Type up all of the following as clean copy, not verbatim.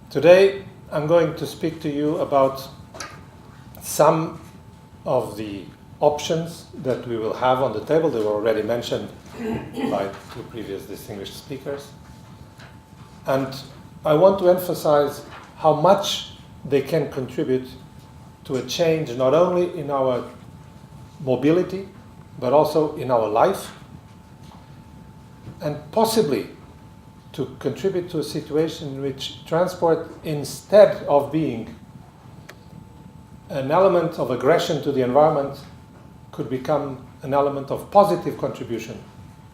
Today, I'm going to speak to you about some of the options that we will have on the table. They were already mentioned by two previous distinguished speakers. And I want to emphasize how much they can contribute to a change not only in our mobility, but also in our life, and possibly to contribute to a situation in which transport, instead of being an element of aggression to the environment, could become an element of positive contribution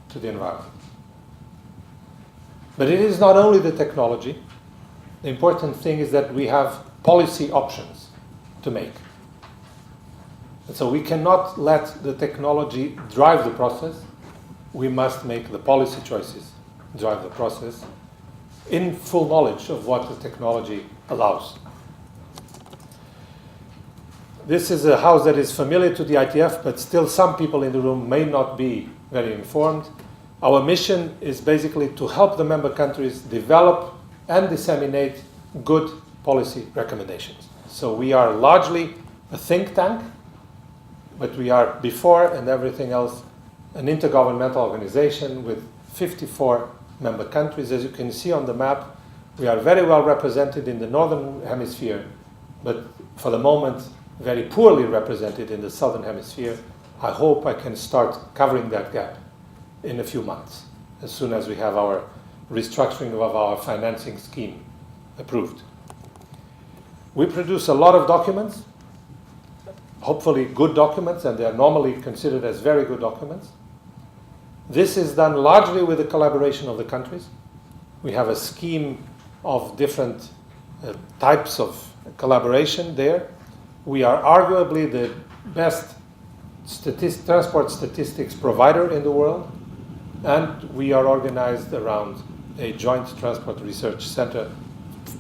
to the environment. But it is not only the technology. The important thing is that we have policy options to make. And so we cannot let the technology drive the process. We must make the policy choices drive the process in full knowledge of what the technology allows. This is a house that is familiar to the ITF, but still some people in the room may not be very informed. Our mission is basically to help the member countries develop and disseminate good policy recommendations. So we are largely a think tank, but we are, before and everything else, an intergovernmental organization with 54 member countries. As you can see on the map, we are very well represented in the northern hemisphere, but for the moment, very poorly represented in the southern hemisphere. I hope I can start covering that gap in a few months, as soon as we have our restructuring of our financing scheme approved. We produce a lot of documents, hopefully good documents, and they are normally considered as very good documents. This is done largely with the collaboration of the countries. We have a scheme of different types of collaboration there. We are arguably the best transport statistics provider in the world, and we are organized around a joint transport research center,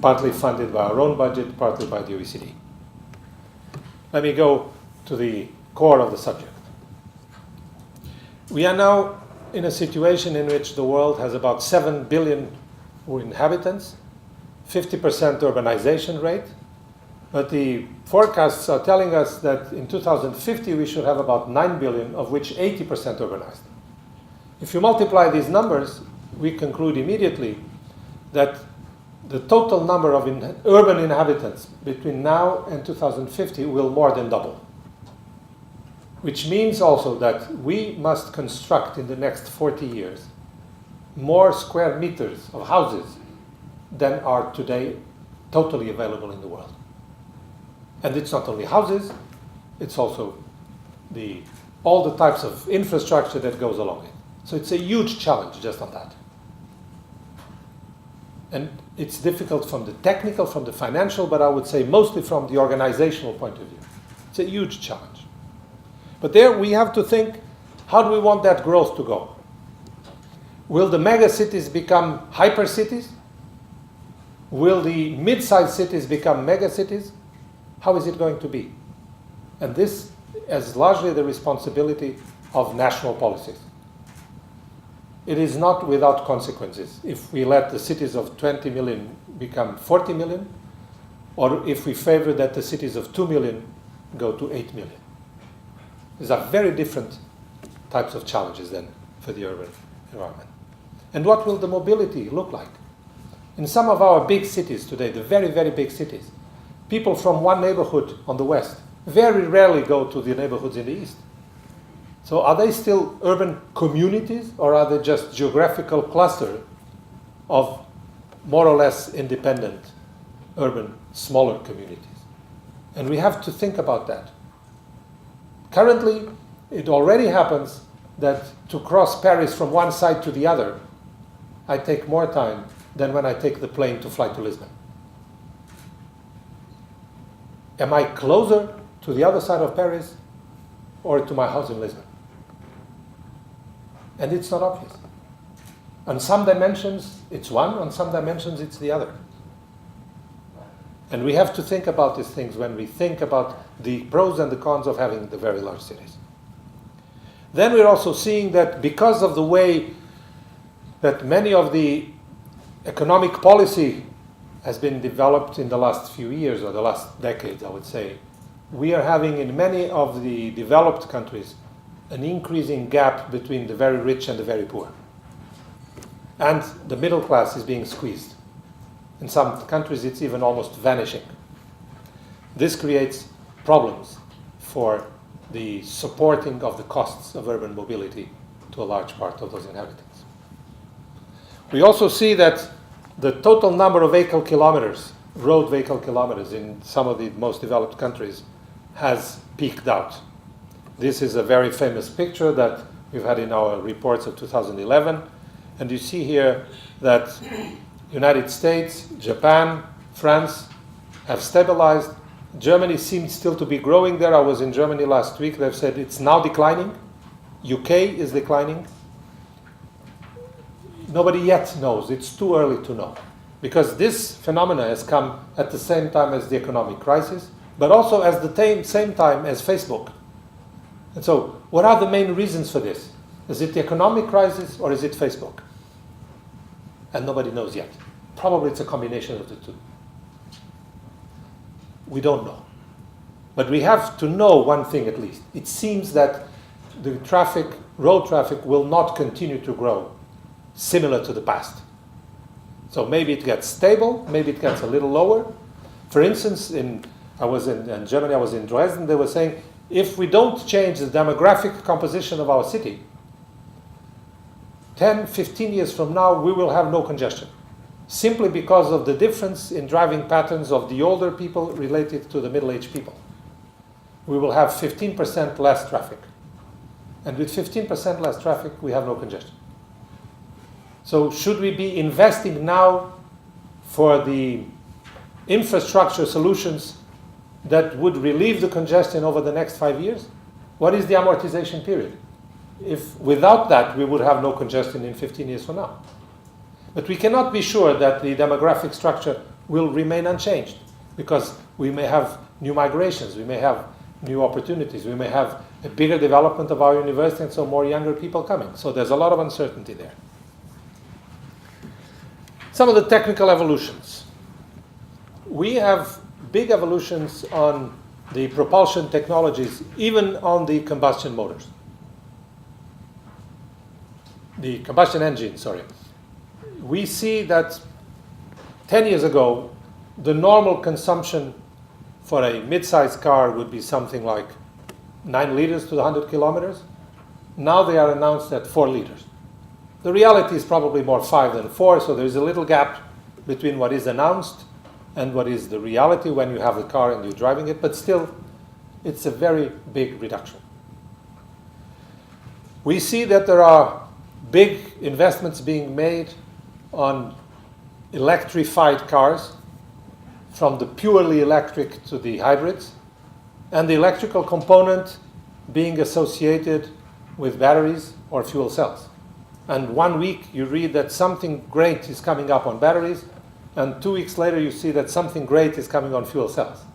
partly funded by our own budget, partly by the OECD. Let me go to the core of the subject. We are now in a situation in which the world has about 7 billion inhabitants, 50% urbanization rate, but the forecasts are telling us that in 2050 we should have about 9 billion, of which 80% urbanized. If you multiply these numbers, we conclude immediately that the total number of urban inhabitants between now and 2050 will more than double. Which means also that we must construct in the next 40 years more square meters of houses than are today totally available in the world. And it's not only houses, it's also all the types of infrastructure that goes along it. So it's a huge challenge just on that. And it's difficult from the technical, from the financial, but I would say mostly from the organizational point of view. It's a huge challenge. But there we have to think, how do we want that growth to go? Will the mega cities become hyper cities? Will the mid-sized cities become mega cities? How is it going to be? And this is largely the responsibility of national policies. It is not without consequences if we let the cities of 20 million become 40 million, or if we favor that the cities of 2 million go to 8 million. These are very different types of challenges then for the urban environment. And what will the mobility look like? In some of our big cities today, the very, very big cities, people from one neighborhood on the west very rarely go to the neighborhoods in the east. So are they still urban communities, or are they just geographical cluster of more or less independent urban smaller communities? And we have to think about that. Currently, it already happens that to cross Paris from one side to the other, I take more time than when I take the plane to fly to Lisbon. Am I closer to the other side of Paris or to my house in Lisbon? And it's not obvious. On some dimensions, it's one. On some dimensions, it's the other. And we have to think about these things when we think about the pros and the cons of having the very large cities. Then we're also seeing that because of the way that many of the economic policy has been developed in the last few years, or the last decades, I would say. We are having in many of the developed countries an increasing gap between the very rich and the very poor. And the middle class is being squeezed. In some countries, it's even almost vanishing. This creates problems for the supporting of the costs of urban mobility to a large part of those inhabitants. We also see that the total number of vehicle kilometers, road vehicle kilometers in some of the most developed countries has peaked out. This is a very famous picture that we've had in our reports of 2011. And you see here that United States, Japan, France have stabilized. Germany seems still to be growing there. I was in Germany last week. They've said it's now declining. UK is declining. Nobody yet knows. It's too early to know. Because this phenomena has come at the same time as the economic crisis, but also at the same time as Facebook. And so, what are the main reasons for this? Is it the economic crisis or is it Facebook? And nobody knows yet. Probably it's a combination of the two. We don't know. But we have to know one thing at least. It seems that the road traffic will not continue to grow similar to the past. So maybe it gets stable, maybe it gets a little lower. For instance, I was in Germany, I was in Dresden, they were saying, if we don't change the demographic composition of our city, 10, 15 years from now, we will have no congestion. Simply because of the difference in driving patterns of the older people related to the middle-aged people. We will have 15% less traffic. And with 15% less traffic, we have no congestion. So should we be investing now for the infrastructure solutions that would relieve the congestion over the next 5 years? What is the amortization period? If without that, we would have no congestion in 15 years from now. But we cannot be sure that the demographic structure will remain unchanged, because we may have new migrations, we may have new opportunities, we may have a bigger development of our university, and so more younger people coming. So there's a lot of uncertainty there. Some of the technical evolutions. We have big evolutions on the propulsion technologies, even on the combustion motors. The combustion engine, sorry. We see that 10 years ago, the normal consumption for a mid-sized car would be something like 9 liters to the 100 kilometers. Now they are announced at 4 liters. The reality is probably more 5 than 4, so there is a little gap between what is announced and what is the reality when you have the car and you're driving it, but still, it's a very big reduction. We see that there are big investments being made on electrified cars, from the purely electric to the hybrids, and the electrical component being associated with batteries or fuel cells. And 1 week you read that something great is coming up on batteries, and 2 weeks later you see that something great is coming on fuel cells.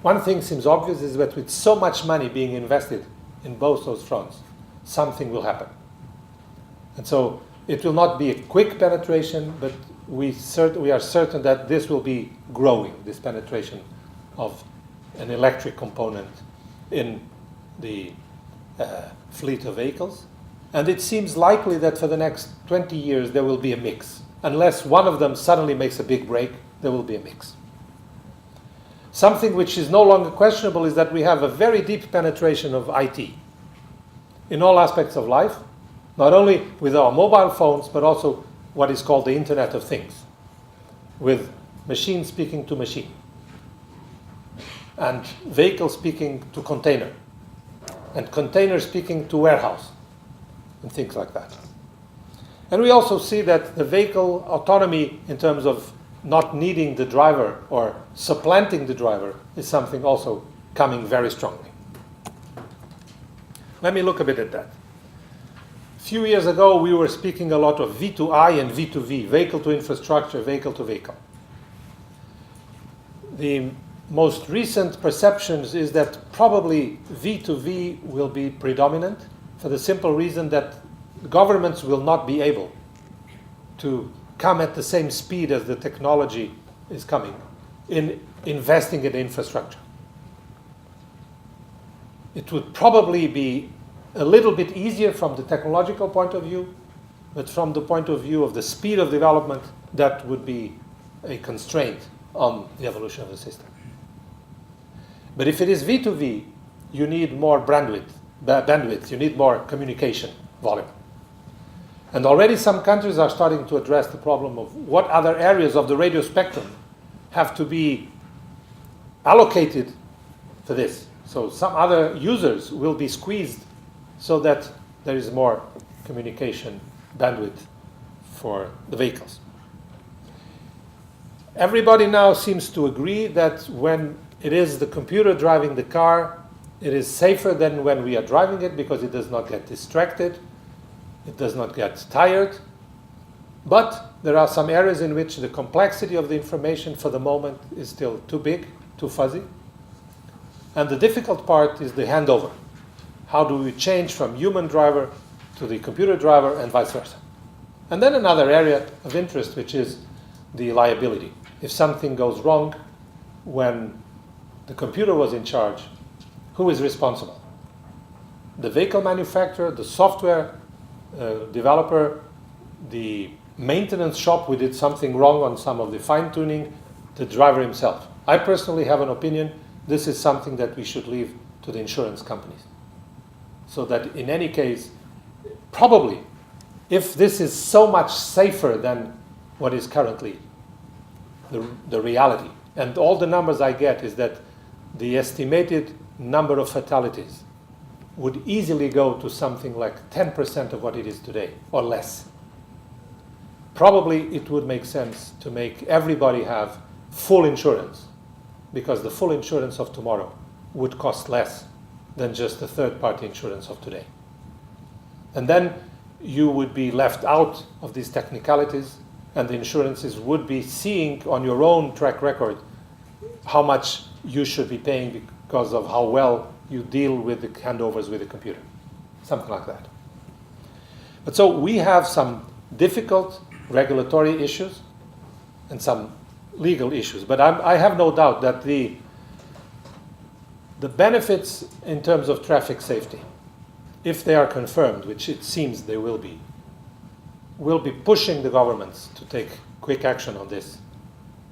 One thing seems obvious is that with so much money being invested in both those fronts, something will happen. And so it will not be a quick penetration, but we are certain that this will be growing, this penetration of an electric component in the fleet of vehicles. And it seems likely that for the next 20 years there will be a mix. Unless one of them suddenly makes a big break, there will be a mix. Something which is no longer questionable is that we have a very deep penetration of IT in all aspects of life, not only with our mobile phones, but also what is called the Internet of Things, with machine speaking to machine, and vehicle speaking to container, and container speaking to warehouse, and things like that. And we also see that the vehicle autonomy, in terms of not needing the driver or supplanting the driver, is something also coming very strongly. Let me look a bit at that. A few years ago, we were speaking a lot of V2I and V2V, vehicle to infrastructure, vehicle to vehicle. The most recent perceptions is that probably V2V will be predominant, for the simple reason that governments will not be able to come at the same speed as the technology is coming in investing in infrastructure. It would probably be a little bit easier from the technological point of view, but from the point of view of the speed of development, that would be a constraint on the evolution of the system. But if it is V2V, you need more bandwidth, you need more communication volume. And already some countries are starting to address the problem of what other areas of the radio spectrum have to be allocated for this. So some other users will be squeezed so that there is more communication bandwidth for the vehicles. Everybody now seems to agree that when it is the computer driving the car, it is safer than when we are driving it because it does not get distracted, it does not get tired. But there are some areas in which the complexity of the information for the moment is still too big, too fuzzy. And the difficult part is the handover. How do we change from human driver to the computer driver and vice versa? And then another area of interest, which is the liability. If something goes wrong when the computer was in charge, who is responsible? The vehicle manufacturer, the software developer, the maintenance shop who did something wrong on some of the fine-tuning, the driver himself. I personally have an opinion. This is something that we should leave to the insurance companies. So that in any case, probably, if this is so much safer than what is currently the reality, and all the numbers I get is that the estimated number of fatalities would easily go to something like 10% of what it is today, or less. Probably it would make sense to make everybody have full insurance, because the full insurance of tomorrow would cost less than just the third-party insurance of today. And then you would be left out of these technicalities, and the insurances would be seeing on your own track record how much you should be paying because of how well you deal with the handovers with the computer. Something like that. But so we have some difficult regulatory issues and some legal issues. But I have no doubt that the benefits in terms of traffic safety, if they are confirmed, which it seems they will be pushing the governments to take quick action on this,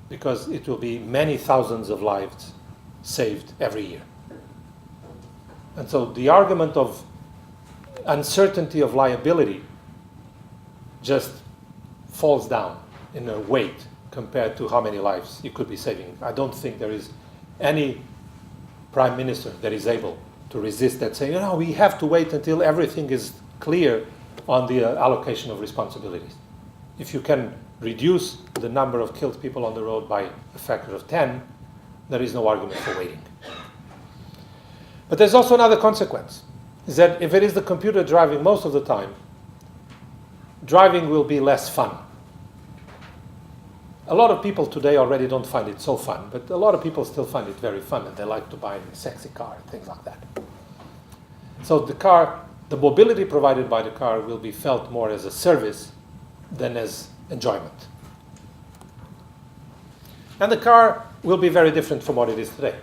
because it will be many thousands of lives saved every year. And so the argument of uncertainty of liability just falls down in a weight compared to how many lives you could be saving. I don't think there is any prime minister that is able to resist that, saying, we have to wait until everything is clear on the allocation of responsibilities. If you can reduce the number of killed people on the road by a factor of 10, there is no argument for waiting. But there's also another consequence, is that if it is the computer driving most of the time, driving will be less fun. A lot of people today already don't find it so fun, but a lot of people still find it very fun, and they like to buy a sexy car and things like that. So the mobility provided by the car will be felt more as a service than as enjoyment. And the car will be very different from what it is today.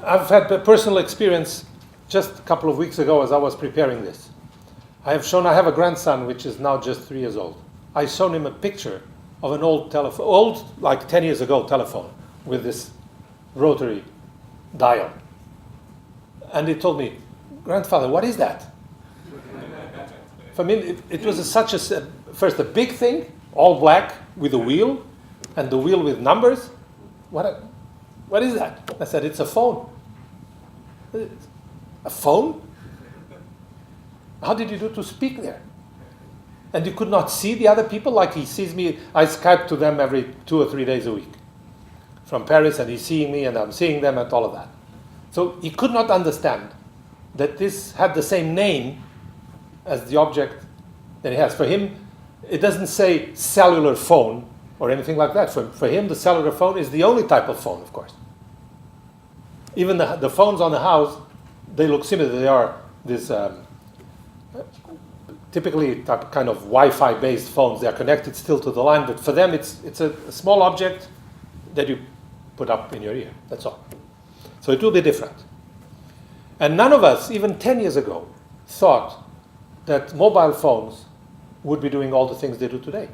I've had a personal experience just a couple of weeks ago as I was preparing this. I have a grandson which is now just 3 years old. I showed him a picture of an old like 10 years ago telephone with this rotary dial. And he told me, "Grandfather, what is that?" For me, it was first a big thing, all black with a wheel, and the wheel with numbers. What is that? I said, "It's a phone." A phone? How did you do to speak there? And you could not see the other people like he sees me. I Skype to them every 2 or 3 days a week from Paris, and he's seeing me and I'm seeing them and all of that. So he could not understand that this had the same name as the object that he has. For him, it doesn't say cellular phone or anything like that. For him, the cellular phone is the only type of phone, of course. Even the phones on the house, they look similar. They are this typically kind of Wi-Fi based phones. They are connected still to the line, but for them it's a small object that you put up in your ear. That's all. So it will be different. And none of us, even 10 years ago, thought that mobile phones would be doing all the things they do today.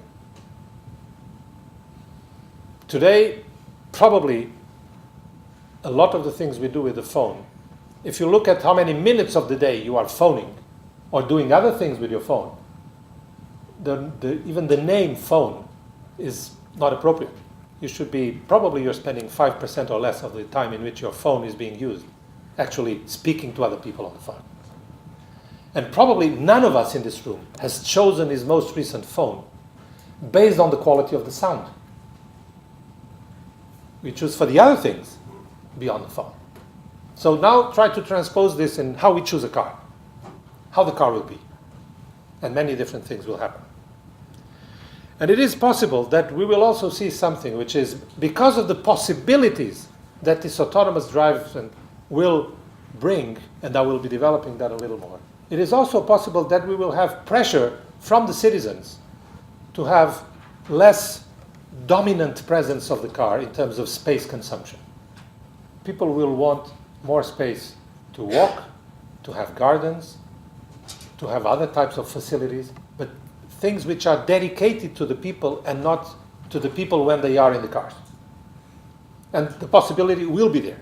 Today, probably a lot of the things we do with the phone, if you look at how many minutes of the day you are phoning or doing other things with your phone, even the name phone is not appropriate. You should be, probably you're spending 5% or less of the time in which your phone is being used actually speaking to other people on the phone. And probably none of us in this room has chosen his most recent phone based on the quality of the sound. We choose for the other things beyond the phone. So now try to transpose this in how we choose a car, how the car will be, and many different things will happen. And it is possible that we will also see something which is, because of the possibilities that this autonomous drive will bring, and I will be developing that a little more, it is also possible that we will have pressure from the citizens to have less dominant presence of the car in terms of space consumption. People will want more space to walk, to have gardens, to have other types of facilities, but things which are dedicated to the people and not to the people when they are in the cars. And the possibility will be there.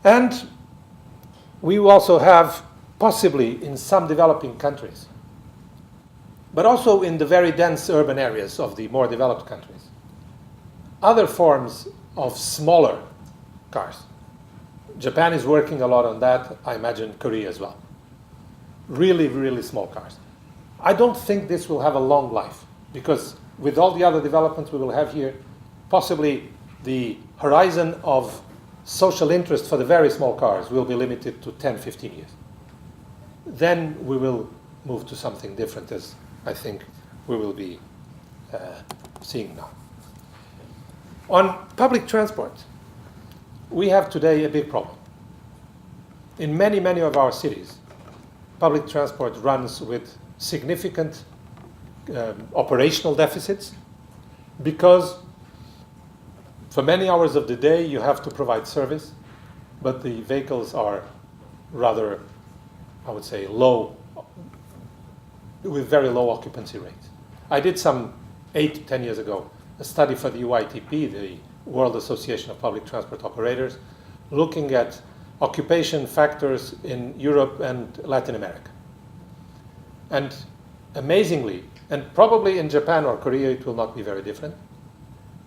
And we will also have, possibly in some developing countries, but also in the very dense urban areas of the more developed countries, other forms of smaller cars. Japan is working a lot on that. I imagine Korea as well. Really, really small cars. I don't think this will have a long life, because with all the other developments we will have here, possibly the horizon of social interest for the very small cars will be limited to 10, 15 years. Then we will move to something different, as I think we will be seeing now. On public transport, we have today a big problem. In many, many of our cities, public transport runs with significant operational deficits, because for many hours of the day you have to provide service, but the vehicles are rather, I would say, low, with very low occupancy rates. I did some 8 to 10 years ago a study for the UITP, the World Association of Public Transport Operators, looking at occupation factors in Europe and Latin America. And amazingly, and probably in Japan or Korea it will not be very different,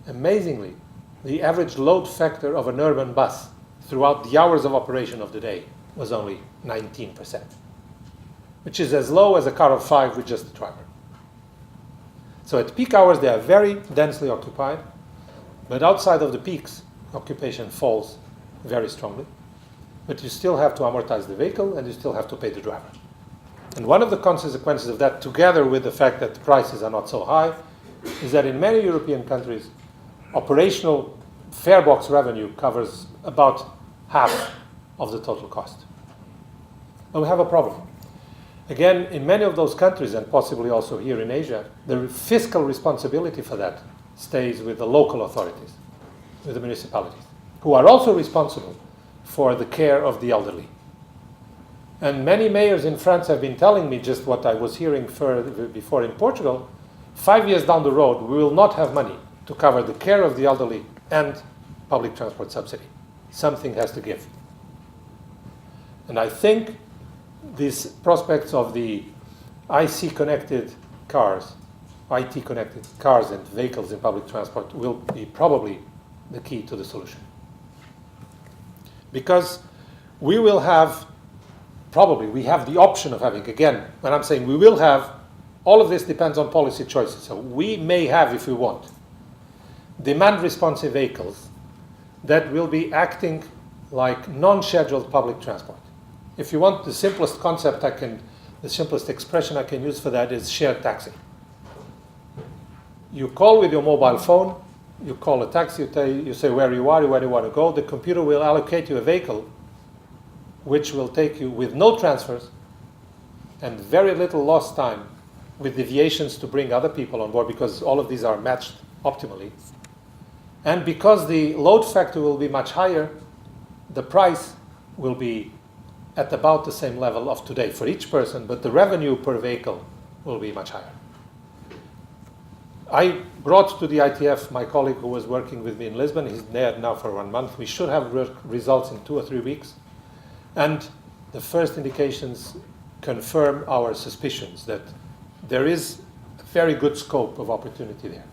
amazingly, the average load factor of an urban bus throughout the hours of operation of the day was only 19%, which is as low as a car of 5 with just the driver. So at peak hours they are very densely occupied, but outside of the peaks, occupation falls very strongly. But you still have to amortize the vehicle and you still have to pay the driver. And one of the consequences of that, together with the fact that the prices are not so high, is that in many European countries, operational fare box revenue covers about half of the total cost. But we have a problem. Again, in many of those countries, and possibly also here in Asia, the fiscal responsibility for that stays with the local authorities, with the municipalities, who are also responsible for the care of the elderly. And many mayors in France have been telling me just what I was hearing before in Portugal. 5 years down the road, we will not have money to cover the care of the elderly and public transport subsidy. Something has to give. And I think these prospects of the IC-connected cars, IT-connected cars and vehicles in public transport will be probably the key to the solution. Because we will have, probably, we have the option of having, again, when I'm saying we will have, all of this depends on policy choices. So we may have, if we want, demand-responsive vehicles that will be acting like non-scheduled public transport. If you want the simplest concept the simplest expression I can use for that is shared taxi. You call with your mobile phone, you call a taxi, you say where you are, where you want to go, the computer will allocate you a vehicle which will take you with no transfers and very little lost time with deviations to bring other people on board, because all of these are matched optimally. And because the load factor will be much higher, the price will be at about the same level of today for each person, but the revenue per vehicle will be much higher. I brought to the ITF my colleague who was working with me in Lisbon. He's there now for 1 month. We should have results in 2 or 3 weeks. And the first indications confirm our suspicions that there is a very good scope of opportunity there.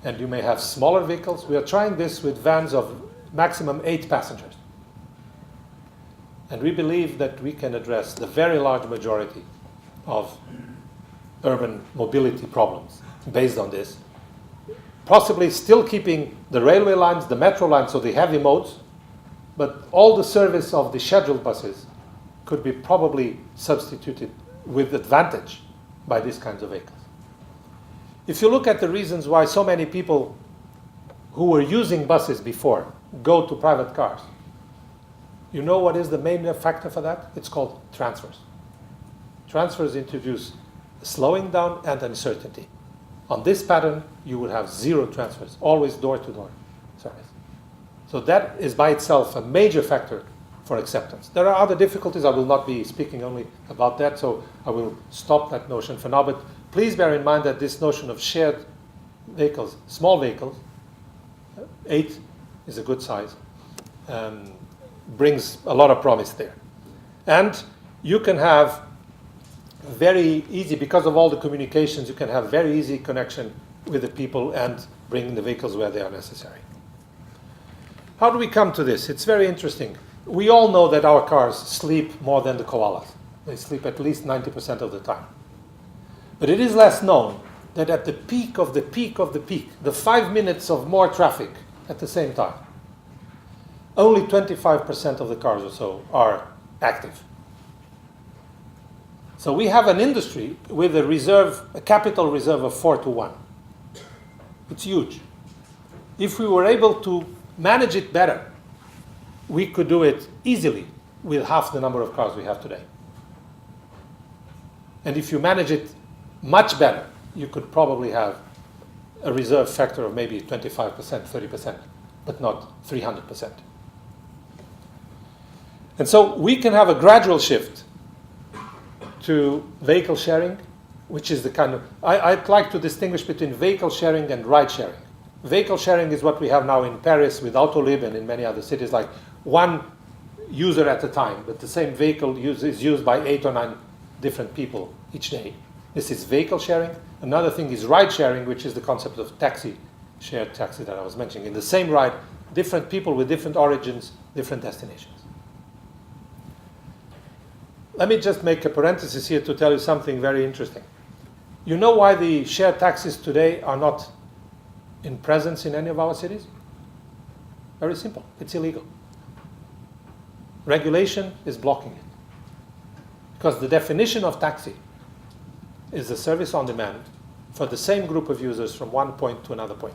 And you may have smaller vehicles. We are trying this with vans of maximum 8 passengers. And we believe that we can address the very large majority of urban mobility problems based on this, possibly still keeping the railway lines, the metro lines, so the heavy modes, but all the service of the scheduled buses could be probably substituted with advantage by these kinds of vehicles. If you look at the reasons why so many people who were using buses before go to private cars, you know what is the main factor for that? It's called transfers. Transfers introduce slowing down and uncertainty. On this pattern, you would have 0 transfers, always door-to-door service. So that is by itself a major factor for acceptance. There are other difficulties. I will not be speaking only about that, so I will stop that notion for now. But please bear in mind that this notion of shared vehicles, small vehicles, 8 is a good size, brings a lot of promise there. And you can have very easy, because of all the communications, you can have very easy connection with the people and bring the vehicles where they are necessary. How do we come to this? It's very interesting. We all know that our cars sleep more than the koalas. They sleep at least 90% of the time. But it is less known that at the peak of the peak of the peak, the 5 minutes of more traffic at the same time, only 25% of the cars or so are active. So we have an industry with a capital reserve of 4-1. It's huge. If we were able to manage it better, we could do it easily with half the number of cars we have today. And if you manage it much better, you could probably have a reserve factor of maybe 25%, 30%, but not 300%. And so we can have a gradual shift to vehicle sharing, which is the kind of... I'd like to distinguish between vehicle sharing and ride sharing. Vehicle sharing is what we have now in Paris with Autolib and in many other cities, like one user at a time, but the same vehicle is used by 8 or 9 different people each day. This is vehicle sharing. Another thing is ride sharing, which is the concept of taxi, shared taxi that I was mentioning. In the same ride, different people with different origins, different destinations. Let me just make a parenthesis here to tell you something very interesting. You know why the shared taxis today are not in presence in any of our cities? Very simple. It's illegal. Regulation is blocking it. Because the definition of taxi is a service on demand for the same group of users from one point to another point.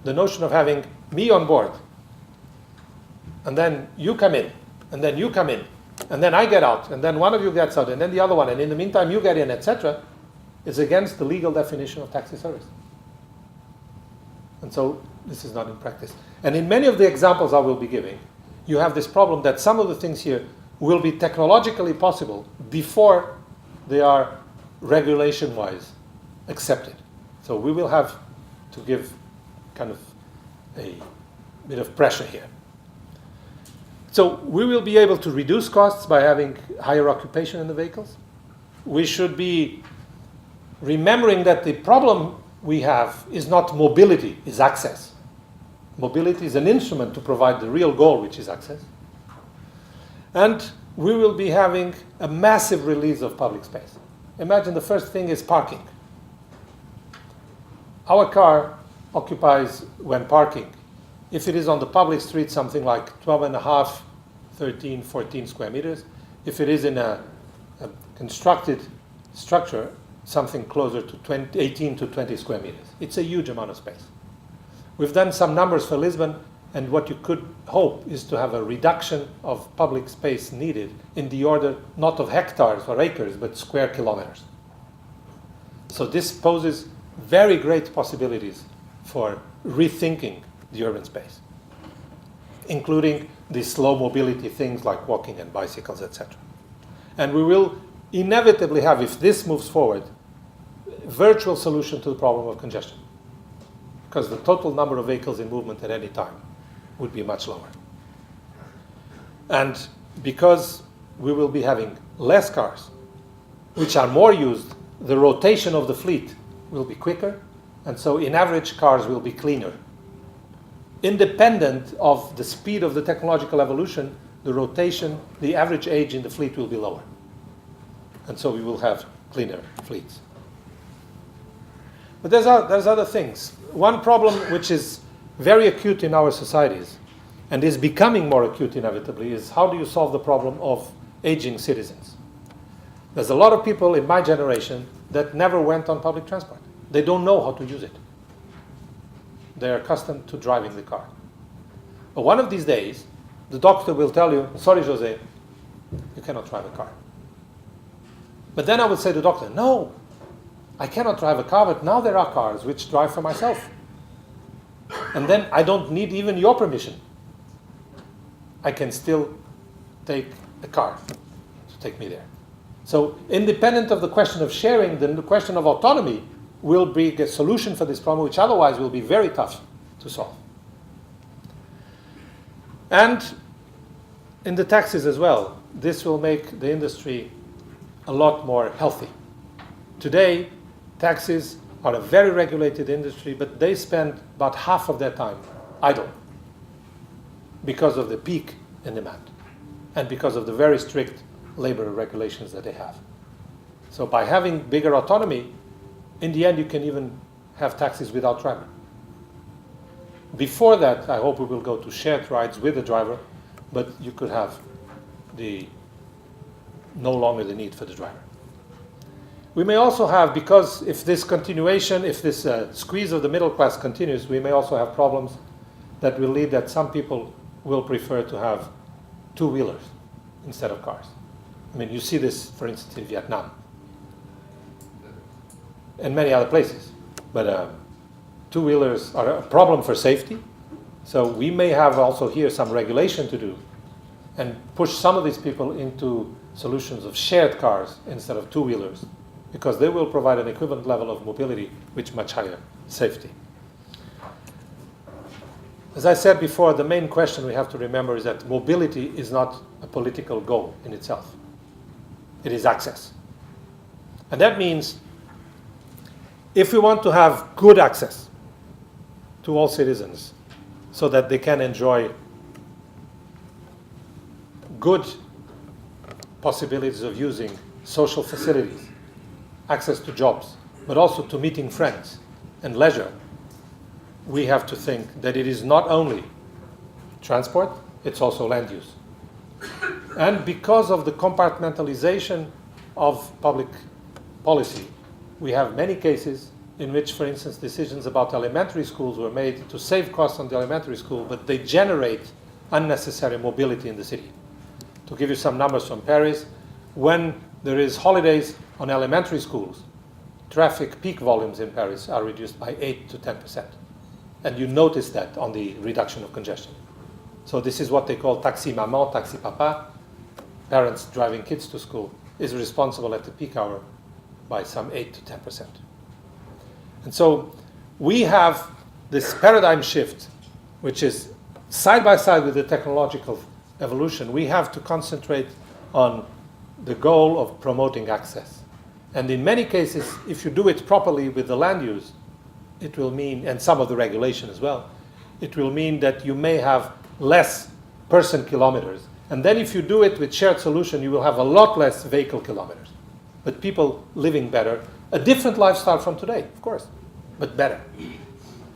The notion of having me on board, and then you come in, and then you come in, and then I get out, and then one of you gets out, and then the other one, and in the meantime you get in, etc., is against the legal definition of taxi service. And so this is not in practice. And in many of the examples I will be giving, you have this problem that some of the things here will be technologically possible before they are regulation-wise accepted. So we will have to give kind of a bit of pressure here. So we will be able to reduce costs by having higher occupation in the vehicles. We should be remembering that the problem we have is not mobility, is access. Mobility is an instrument to provide the real goal, which is access. And we will be having a massive release of public space. Imagine the first thing is parking. Our car occupies, when parking, if it is on the public street, something like 12.5, 13, 14 square meters. If it is in a constructed structure, something closer to 18 to 20 square meters. It's a huge amount of space. We've done some numbers for Lisbon. And what you could hope is to have a reduction of public space needed in the order not of hectares or acres, but square kilometers. So this poses very great possibilities for rethinking the urban space, including the slow mobility things like walking and bicycles, etc. And we will inevitably have, if this moves forward, a virtual solution to the problem of congestion, because the total number of vehicles in movement at any time would be much lower. And because we will be having less cars, which are more used, the rotation of the fleet will be quicker, and so in average cars will be cleaner. Independent of the speed of the technological evolution, the rotation, the average age in the fleet will be lower. And so we will have cleaner fleets. But there's other things. One problem which is very acute in our societies, and is becoming more acute inevitably, is how do you solve the problem of aging citizens? There's a lot of people in my generation that never went on public transport. They don't know how to use it. They're accustomed to driving the car. But one of these days, the doctor will tell you, sorry, Jose, you cannot drive a car. But then I would say to the doctor, no, I cannot drive a car, but now there are cars which drive for myself. And then I don't need even your permission. I can still take a car to take me there. So independent of the question of sharing, the question of autonomy will bring a solution for this problem, which otherwise will be very tough to solve. And in the taxes as well, this will make the industry a lot more healthy. Today, taxis are a very regulated industry, but they spend about half of their time idle because of the peak in demand and because of the very strict labor regulations that they have. So by having bigger autonomy, in the end you can even have taxis without driver. Before that, I hope we will go to shared rides with a driver, but you could have no longer the need for the driver. We may also have, because if this squeeze of the middle class continues, we may also have problems that will lead that some people will prefer to have two-wheelers instead of cars. I mean, you see this, for instance, in Vietnam and many other places. But two-wheelers are a problem for safety. So we may have also here some regulation to do and push some of these people into solutions of shared cars instead of two-wheelers, because they will provide an equivalent level of mobility with much higher safety. As I said before, the main question we have to remember is that mobility is not a political goal in itself. It is access. And that means if we want to have good access to all citizens so that they can enjoy good possibilities of using social facilities, access to jobs, but also to meeting friends and leisure, we have to think that it is not only transport, it's also land use. And because of the compartmentalization of public policy, we have many cases in which, for instance, decisions about elementary schools were made to save costs on the elementary school, but they generate unnecessary mobility in the city. To give you some numbers from Paris, when there is holidays on elementary schools, traffic peak volumes in Paris are reduced by 8 to 10%. And you notice that on the reduction of congestion. So this is what they call taxi maman, taxi papa. Parents driving kids to school is responsible at the peak hour by some 8 to 10%. And so we have this paradigm shift, which is side by side with the technological evolution. We have to concentrate on the goal of promoting access. And in many cases, if you do it properly with the land use, it will mean, and some of the regulation as well, it will mean that you may have less person kilometers. And then if you do it with shared solution, you will have a lot less vehicle kilometers. But people living better, a different lifestyle from today, of course, but better.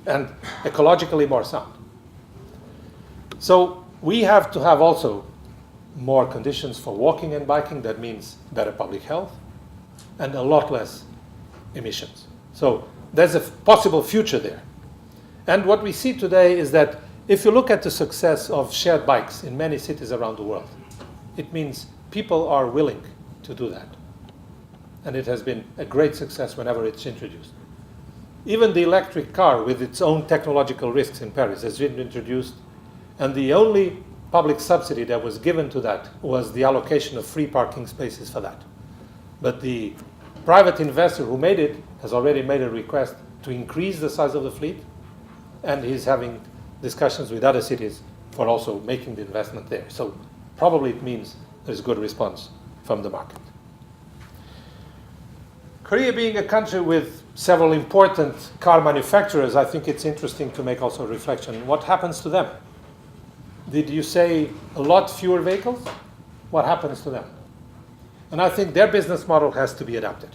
And ecologically more sound. So we have to have also more conditions for walking and biking. That means better public health and a lot less emissions. So there's a possible future there. And what we see today is that If you look at the success of shared bikes in many cities around the world, it means people are willing to do that. And it has been a great success whenever it's introduced. Even the electric car with its own technological risks in Paris has been introduced, and the only public subsidy that was given to that was the allocation of free parking spaces for that. But the private investor who made it has already made a request to increase the size of the fleet, and he's having discussions with other cities for also making the investment there. So probably it means there's good response from the market. Korea being a country with several important car manufacturers, I think it's interesting to make also a reflection. What happens to them? Did you say a lot fewer vehicles? What happens to them? And I think their business model has to be adapted.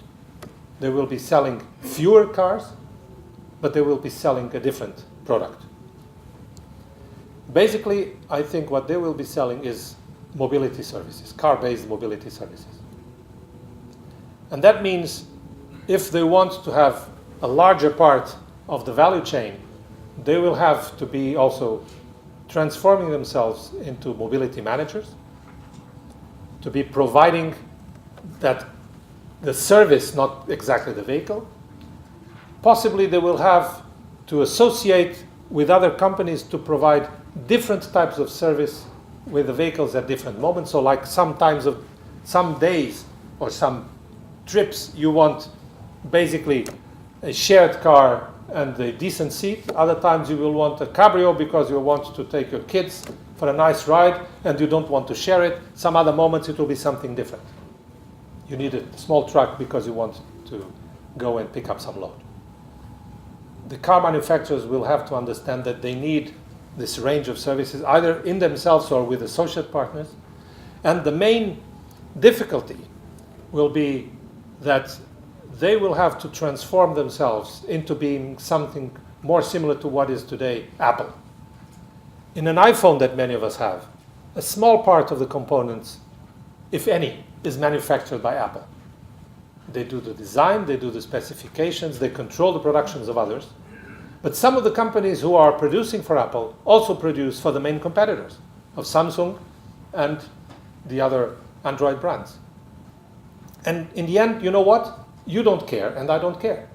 They will be selling fewer cars, but they will be selling a different product. Basically, I think what they will be selling is mobility services, car-based mobility services. And that means if they want to have a larger part of the value chain, they will have to be also transforming themselves into mobility managers, to be providing that the service, not exactly the vehicle. Possibly they will have to associate with other companies to provide different types of service with the vehicles at different moments. So like some days or some trips you want basically a shared car and a decent seat. Other times you will want a cabrio because you want to take your kids for a nice ride and you don't want to share it. Some other moments it will be something different. You need a small truck because you want to go and pick up some load. The car manufacturers will have to understand that they need this range of services either in themselves or with associate partners. And the main difficulty will be that they will have to transform themselves into being something more similar to what is today Apple. In an iPhone that many of us have, a small part of the components, if any, is manufactured by Apple. They do the design, they do the specifications, they control the productions of others. But some of the companies who are producing for Apple also produce for the main competitors of Samsung and the other Android brands. And in the end, you know what? You don't care, and I don't care.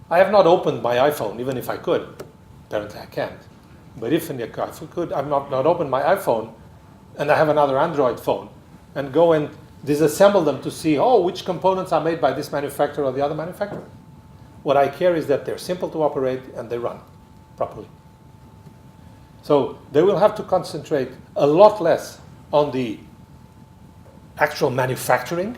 I have not opened my iPhone, even if I could. Apparently I can't. But if I could, I've not opened my iPhone, and I have another Android phone, and go and disassemble them to see, which components are made by this manufacturer or the other manufacturer. What I care is that they're simple to operate and they run properly. So they will have to concentrate a lot less on the actual manufacturing.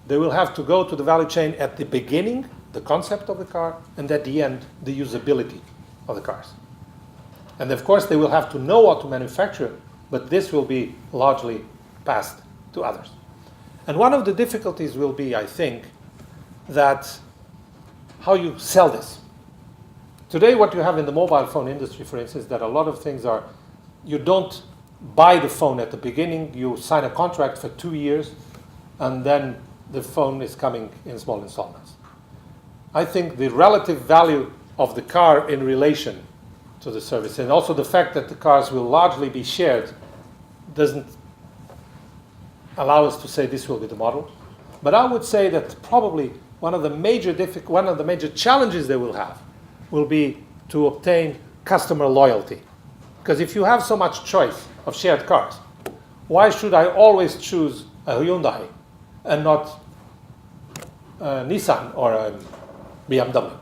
They will have to go to the value chain at the beginning, the concept of the car, and at the end, the usability of the cars. And of course, they will have to know what to manufacture, but this will be largely passed to others. And one of the difficulties will be, I think, that how you sell this. Today, what you have in the mobile phone industry, for instance, that a lot of things are, you don't buy the phone at the beginning, you sign a contract for 2 years, and then the phone is coming in small installments. I think the relative value of the car in relation to the service, and also the fact that the cars will largely be shared, doesn't allow us to say this will be the model. But I would say that probably one of the major challenges they will have will be to obtain customer loyalty. Because if you have so much choice of shared cars, why should I always choose a Hyundai and not a Nissan or a BMW?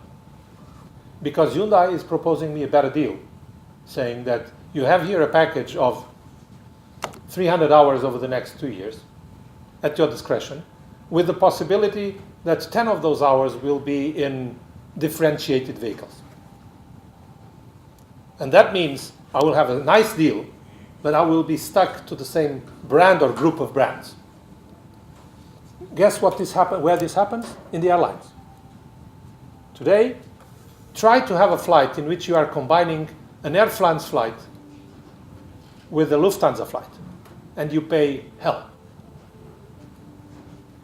Because Hyundai is proposing me a better deal, saying that you have here a package of 300 hours over the next 2 years at your discretion, with the possibility that 10 of those hours will be in differentiated vehicles. And that means I will have a nice deal, but I will be stuck to the same brand or group of brands. Guess where this happens? In the airlines. Today, try to have a flight in which you are combining an Air France flight with a Lufthansa flight, and you pay hell.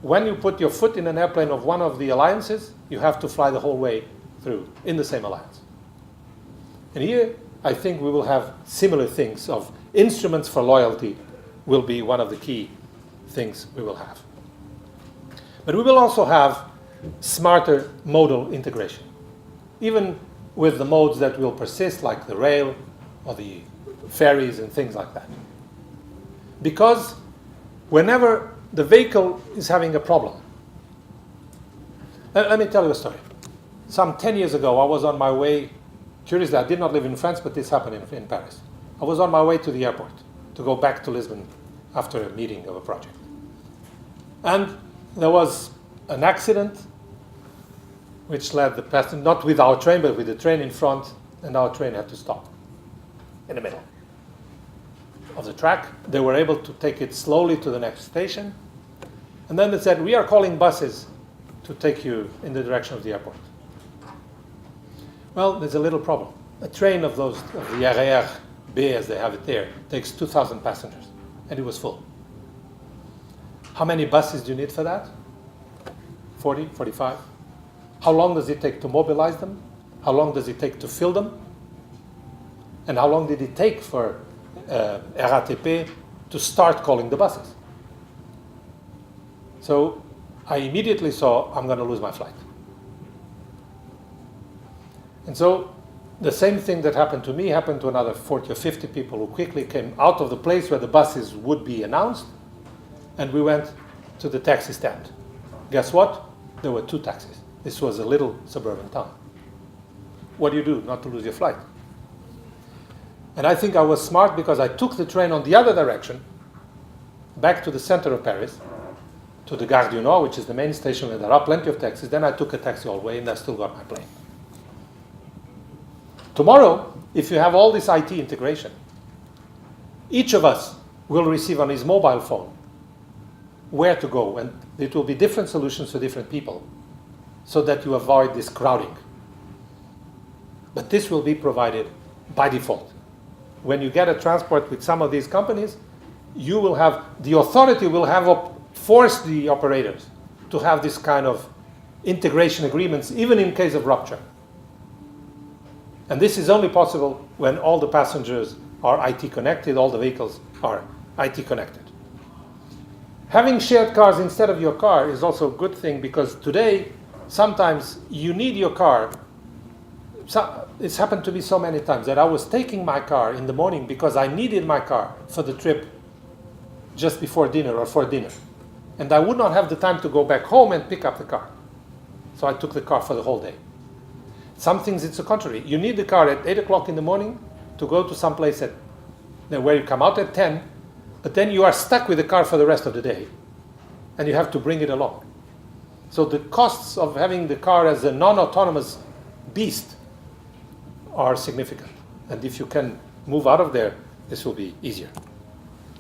When you put your foot in an airplane of one of the alliances, you have to fly the whole way through in the same alliance. And here, I think we will have similar things of instruments for loyalty will be one of the key things we will have. But we will also have smarter modal integration, even with the modes that will persist, like the rail or the ferries and things like that. Because whenever the vehicle is having a problem, let me tell you a story. Some 10 years ago, I was on my way, curiously, I did not live in France, but this happened in Paris. I was on my way to the airport to go back to Lisbon after a meeting of a project. And there was an accident which led the passenger, not with our train, but with the train in front, and our train had to stop in the middle of the track. They were able to take it slowly to the next station. And then they said, we are calling buses to take you in the direction of the airport. Well, there's a little problem. A train of those, of the RER B, as they have it there, takes 2,000 passengers, and it was full. How many buses do you need for that? 40, 45? How long does it take to mobilize them? How long does it take to fill them? And how long did it take for RATP to start calling the buses? So I immediately saw, I'm going to lose my flight. And so the same thing that happened to me happened to another 40 or 50 people who quickly came out of the place where the buses would be announced, and we went to the taxi stand. Guess what? There were 2 taxis. This was a little suburban town. What do you do not to lose your flight? And I think I was smart because I took the train on the other direction, back to the center of Paris, to the Gare du Nord, which is the main station where there are plenty of taxis. Then I took a taxi all the way, and I still got my plane. Tomorrow, if you have all this IT integration, each of us will receive on his mobile phone where to go, and it will be different solutions for different people so that you avoid this crowding. But this will be provided by default. When you get a transport with some of these companies, you will have, the authority will have forced the operators to have this kind of integration agreements, even in case of rupture. And this is only possible when all the passengers are IT connected, all the vehicles are IT connected. Having shared cars instead of your car is also a good thing, because today, sometimes you need your car. So, it's happened to me so many times that I was taking my car in the morning because I needed my car for the trip just before dinner or for dinner. And I would not have the time to go back home and pick up the car. So I took the car for the whole day. Some things it's the contrary. You need the car at 8 o'clock in the morning to go to some place where you come out at 10, but then you are stuck with the car for the rest of the day, and you have to bring it along. So the costs of having the car as a non-autonomous beast are significant. And if you can move out of there, this will be easier.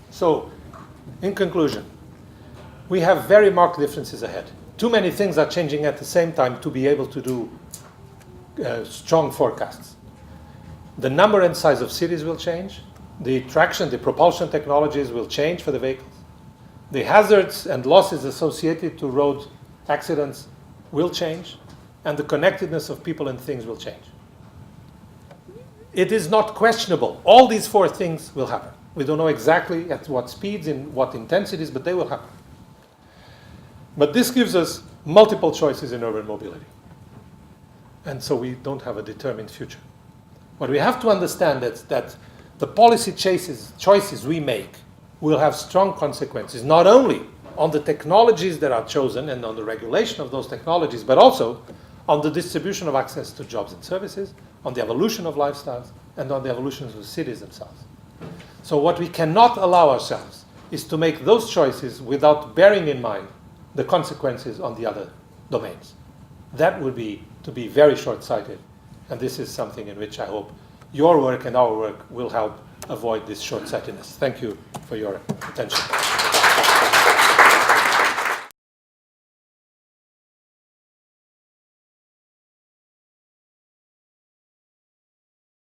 So, in conclusion, we have very marked differences ahead. Too many things are changing at the same time to be able to do strong forecasts. The number and size of cities will change. The traction, the propulsion technologies will change for the vehicles. The hazards and losses associated to road accidents will change. And the connectedness of people and things will change. It is not questionable. All these 4 things will happen. We don't know exactly at what speeds, in what intensities, but they will happen. But this gives us multiple choices in urban mobility. And so we don't have a determined future. What we have to understand is that the policy choices we make will have strong consequences, not only on the technologies that are chosen and on the regulation of those technologies, but also on the distribution of access to jobs and services, on the evolution of lifestyles, and on the evolution of the cities themselves. So what we cannot allow ourselves is to make those choices without bearing in mind the consequences on the other domains. That would be to be very short-sighted, and this is something in which I hope your work and our work will help avoid this short-sightedness. Thank you for your attention.